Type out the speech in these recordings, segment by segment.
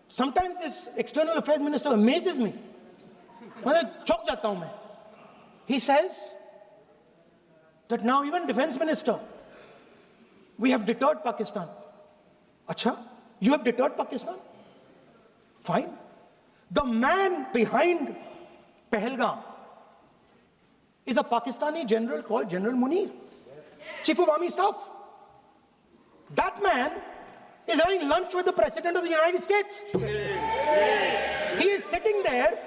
Sometimes this external affairs minister amazes me. He says that now even defense minister, we have deterred Pakistan. Acha, you have deterred Pakistan? Fine. The man behind Pahalgam is a Pakistani general called General Munir, Chief of Army Staff. That man is having lunch with the President of the United States. He is sitting there.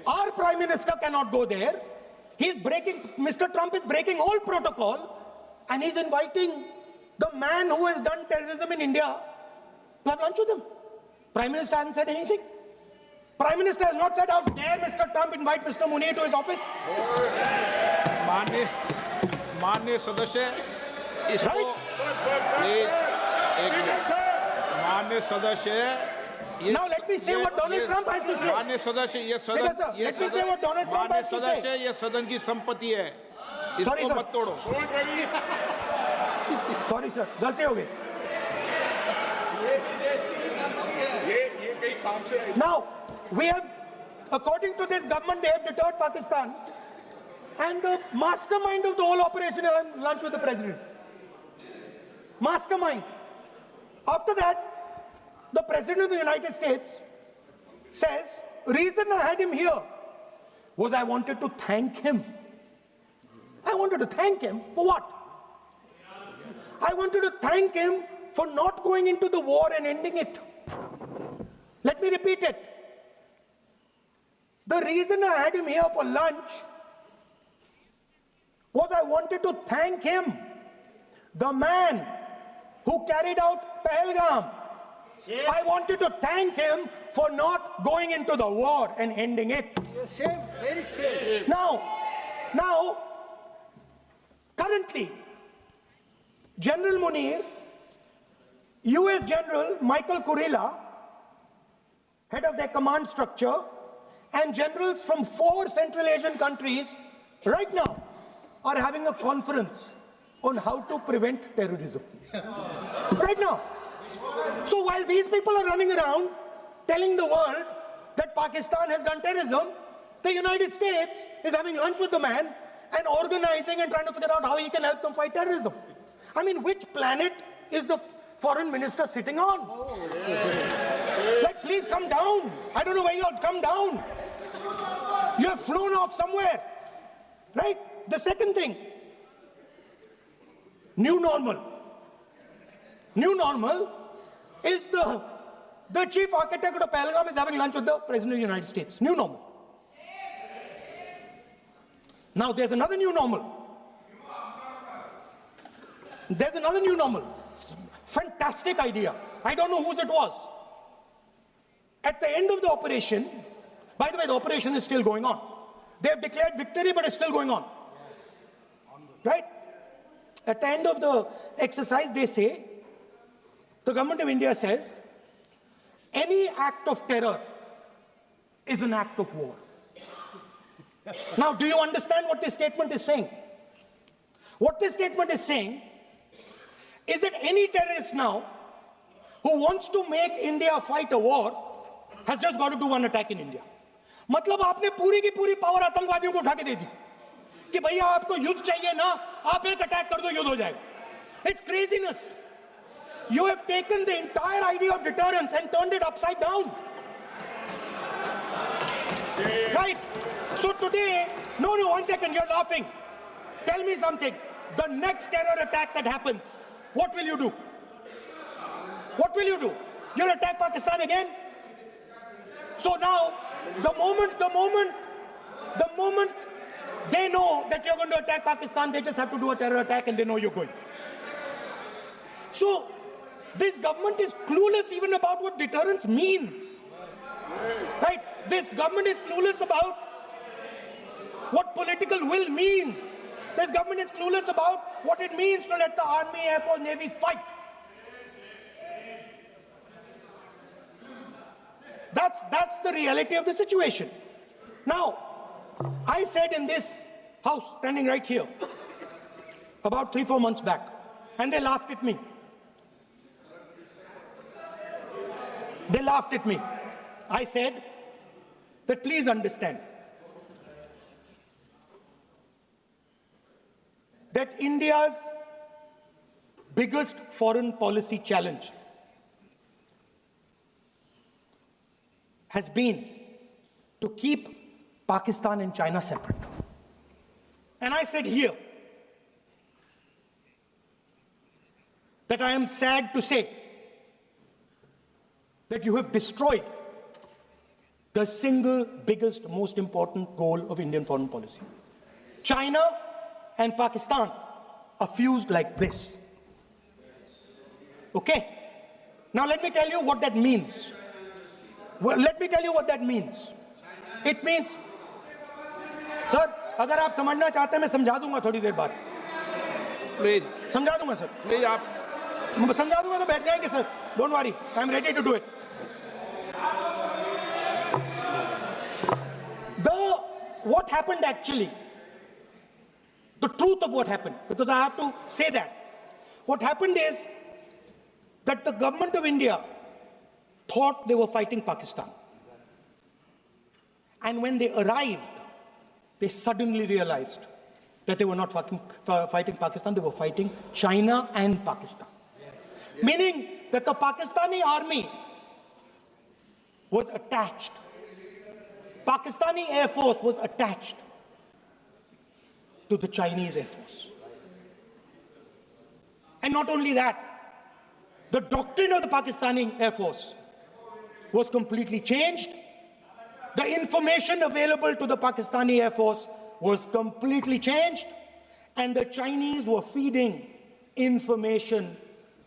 Our Prime Minister cannot go there. Mr. Trump is breaking all protocol, and he's inviting the man who has done terrorism in India to have lunch with him. Prime Minister hasn't said anything. Prime Minister has not said, how dare Mr. Trump invite Mr. Munir to his office? माननीय सदस्य इसको माननीय सदस्य Now let me say what Donald Trump has to say. माननीय सदस्य ये सदन let me say what Donald Trump has to say. सदस्य ये सदन की संपत्ति है, इसको मत तोड़ो. Sorry sir, गलती हो गई. Now we have, according to this government, they have deterred Pakistan, and the mastermind of the whole operation is on lunch with the president. Mastermind. After that, the President of the United States says, reason I had him here was I wanted to thank him. I wanted to thank him for what? I wanted to thank him for not going into the war and ending it. Let me repeat it. The reason I had him here for lunch was I wanted to thank him, the man who carried out Pahalgam. I wanted to thank him for not going into the war and ending it. Shame, very shame. Now, currently, General Munir, US General Michael Kurilla, head of their command structure, and generals from 4 Central Asian countries right now are having a conference on how to prevent terrorism. Right now. So while these people are running around telling the world that Pakistan has done terrorism, the United States is having lunch with the man and organizing and trying to figure out how he can help them fight terrorism. I mean, which planet is the foreign minister sitting on? Like, please come down. I don't know where you are. Come down. You have flown off somewhere. Right? The second thing, new normal. New normal is the chief architect of Pahalgam is having lunch with the President of the United States. New normal. Now there's another new normal. There's another new normal. Fantastic idea. I don't know whose it was. At the end of the operation, by the way, the operation is still going on. They have declared victory, but it's still going on. Right? At the end of the exercise, they say, the government of India says, any act of terror is an act of war. Now, do you understand what this statement is saying? What this statement is saying is that any terrorist now who wants to make India fight a war has just got to do one attack in India. मतलब आपने पूरी की पूरी power आतंकवादियों को उठा के दे दी कि भैया आपको युद्ध चाहिए ना, आप एक अटैक कर दो, युद्ध हो जाएगा. It's craziness. You have taken the entire idea of deterrence and turned it upside down. Right? So today, no, one second, you're laughing. Tell me something. The next terror attack that happens, what will you do? What will you do? You'll attack Pakistan again? So now, the moment they know that you're going to attack Pakistan, they just have to do a terror attack and they know you're going. So, this government is clueless even about what deterrence means. Right? This government is clueless about what political will means. This government is clueless about what it means to let the Army, Air Force, Navy fight. That's the reality of the situation. Now, I said in this house, standing right here, about 3-4 months back, and they laughed at me. They laughed at me. I said that please understand that India's biggest foreign policy challenge has been to keep Pakistan and China separate. And I said here that I am sad to say that you have destroyed the single biggest, most important goal of Indian foreign policy. China and Pakistan are fused like this. Okay? Now let me tell you what that means. Well, let me tell you what that means. It means, sir, अगर आप समझना चाहते हैं मैं समझा दूंगा थोड़ी देर बाद. प्लीज समझा दूंगा सर. प्लीज आप समझा दूंगा तो बैठ जाएंगे sir. Don't worry, I am ready to do it. What happened actually, the truth of what happened, because I have to say that. What happened is that the government of India thought they were fighting Pakistan. And when they arrived, they suddenly realized that they were not fighting Pakistan, they were fighting China and Pakistan. Yes. Meaning that the Pakistani army was attached. Pakistani Air Force was attached to the Chinese Air Force. And not only that, the doctrine of the Pakistani Air Force was completely changed. The information available to the Pakistani Air Force was completely changed. And the Chinese were feeding information,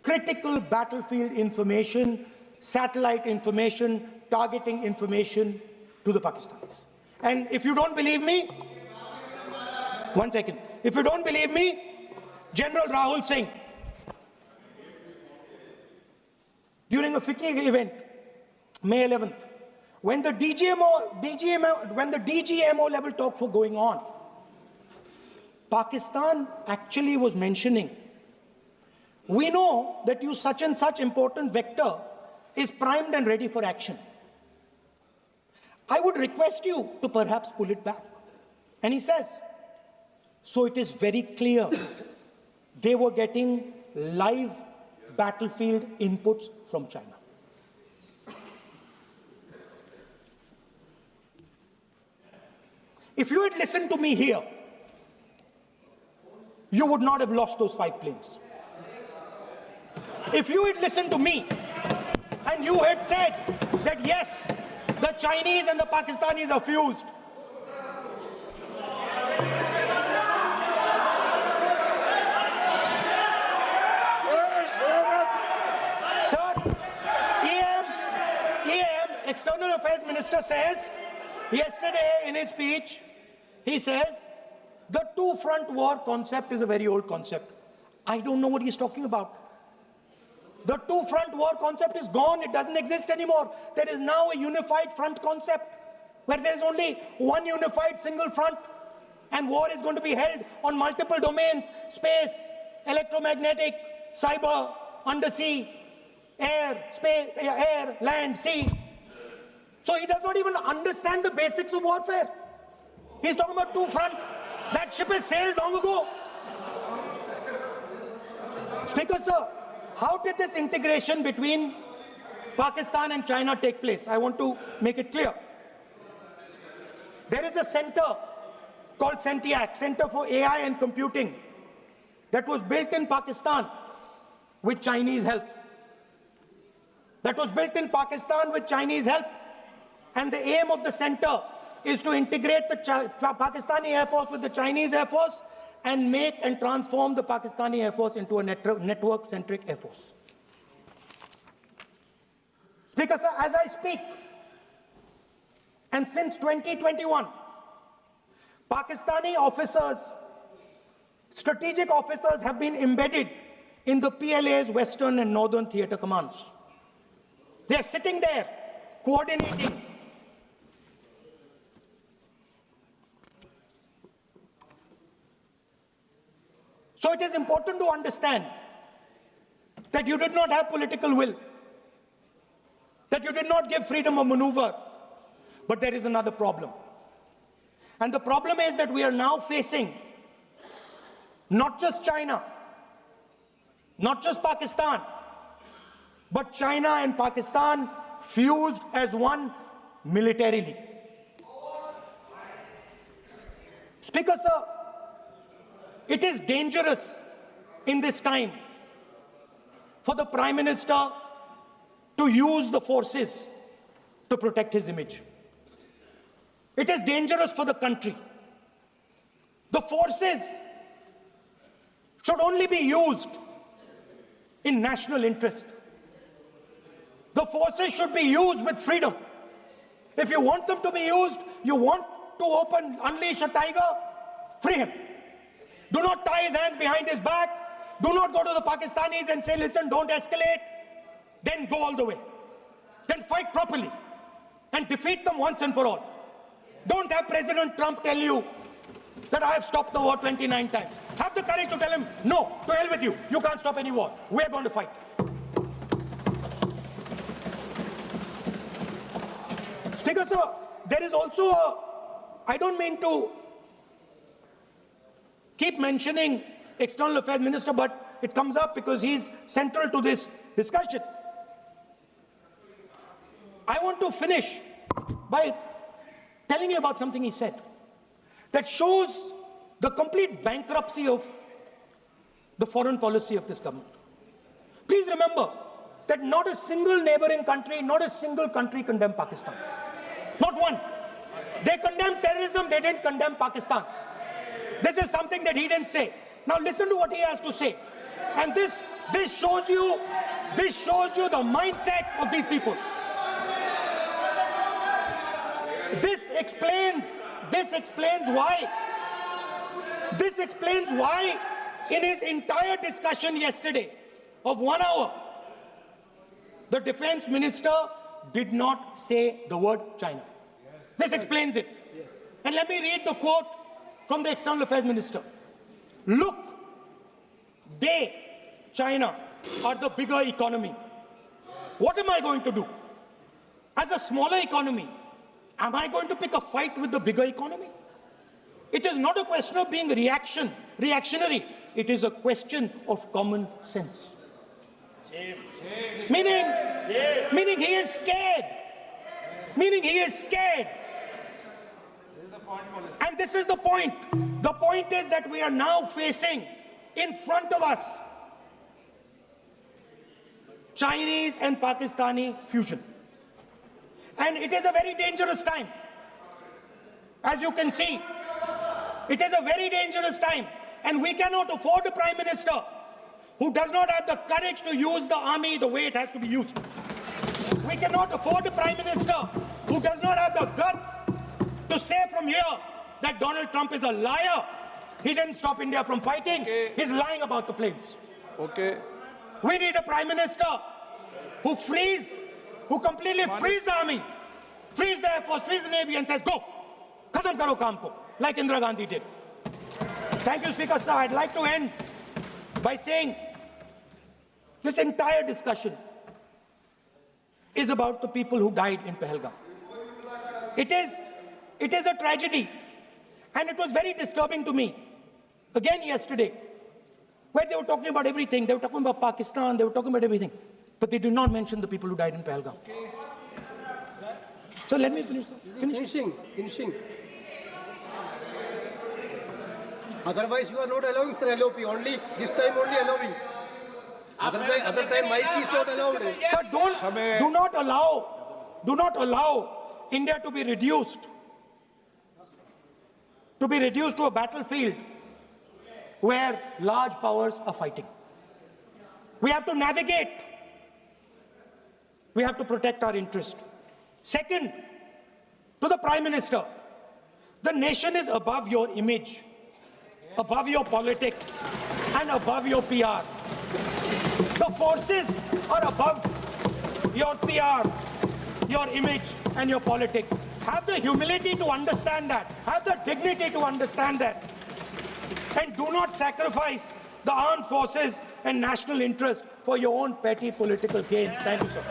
critical battlefield information, satellite information, targeting information to the Pakistanis. And if you don't believe me, one second. If you don't believe me, General Rahul Singh, during a FICCI event, May 11th, when the DGMO level talks were going on, Pakistan actually was mentioning, we know that you such and such important vector is primed and ready for action. I would request you to perhaps pull it back. And he says, so it is very clear they were getting live battlefield inputs from China. If you had listened to me here, you would not have lost those 5 planes. If you had listened to me and you had said that yes, the Chinese and the Pakistanis are fused, sir, EM, External Affairs Minister says, yesterday in his speech, he says, the two-front war concept is a very old concept. I don't know what he's talking about. The two-front war concept is gone. It doesn't exist anymore. There is now a unified front concept where there is only one unified single front, and war is going to be held on multiple domains: space, electromagnetic, cyber, undersea, air, space, air, land, sea. So he does not even understand the basics of warfare. He's talking about two-front. That ship has sailed long ago. Speaker, sir, how did this integration between Pakistan and China take place? I want to make it clear. There is a center called CENTIAC, Center for AI and Computing, that was built in Pakistan with Chinese help. That was built in Pakistan with Chinese help. And the aim of the center is to integrate the Pakistani Air Force with the Chinese Air Force and make and transform the Pakistani Air Force into a network-centric Air Force. Speaker, sir, as I speak, and since 2021, Pakistani officers, strategic officers have been embedded in the PLA's Western and Northern Theatre Commands. They are sitting there, coordinating. So it is important to understand that you did not have political will. that you did not give freedom of maneuver. But there is another problem. And the problem is that we are now facing not just China, not just Pakistan, but China and Pakistan fused as one militarily. Speaker, sir, it is dangerous in this time for the Prime Minister to use the forces to protect his image. It is dangerous for the country. The forces should only be used in national interest. The forces should be used with freedom. If you want them to be used, you want to unleash a tiger, free him. Do not tie his hands behind his back. Do not go to the Pakistanis and say, listen, don't escalate. Then go all the way. Then fight properly and defeat them once and for all. Don't have President Trump tell you that I have stopped the war 29 times. Have the courage to tell him, no, to hell with you. You can't stop any war. We're going to fight. Speaker, sir, there is also I don't mean to keep mentioning External Affairs Minister, but it comes up because he's central to this discussion. I want to finish by telling you about something he said that shows the complete bankruptcy of the foreign policy of this government. Please remember that not a single neighboring country, not a single country condemned Pakistan. Not one. They condemned terrorism, they didn't condemn Pakistan. This is something that he didn't say. Now listen to what he has to say. And this shows you the mindset of these people. This explains why in his entire discussion yesterday of 1 hour, the defense minister did not say the word China. This explains it. And let me read the quote from the External Affairs Minister. Look, China, are the bigger economy. What am I going to do? As a smaller economy, am I going to pick a fight with the bigger economy? It is not a question of being reactionary. It is a question of common sense. Meaning he is scared. And this is the point. The point is that we are now facing in front of us Chinese and Pakistani fusion. And it is a very dangerous time. As you can see, it is a very dangerous time. And we cannot afford a Prime Minister who does not have the courage to use the army the way it has to be used. We cannot afford a Prime Minister who does not have the guts to say from here that Donald Trump is a liar. He didn't stop India from fighting. Okay. He's lying about the planes. Okay. We need a Prime Minister who completely frees the army, frees the Air Force, frees the Navy and says, go, khatam karo kaam ko, like Indira Gandhi did. Thank you, Speaker, sir. I'd like to end by saying this entire discussion is about the people who died in Pahalgam. It is a tragedy, and it was very disturbing to me, again yesterday, where they were talking about everything. They were talking about Pakistan, they were talking about everything, but they did not mention the people who died in Pahalgam. So let me finish. Finishing. Otherwise, you are not allowing, sir, LOP. Only this time, only allowing. Other time, mic is not allowed. Sir, do not allow India to be reduced to a battlefield where large powers are fighting. We have to navigate. We have to protect our interest. Second, to the Prime Minister, the nation is above your image, above your politics, and above your PR. The forces are above your PR, your image, and your politics. Have the humility to understand that. Have the dignity to understand that. And do not sacrifice the armed forces and national interest for your own petty political gains. Thank you, sir.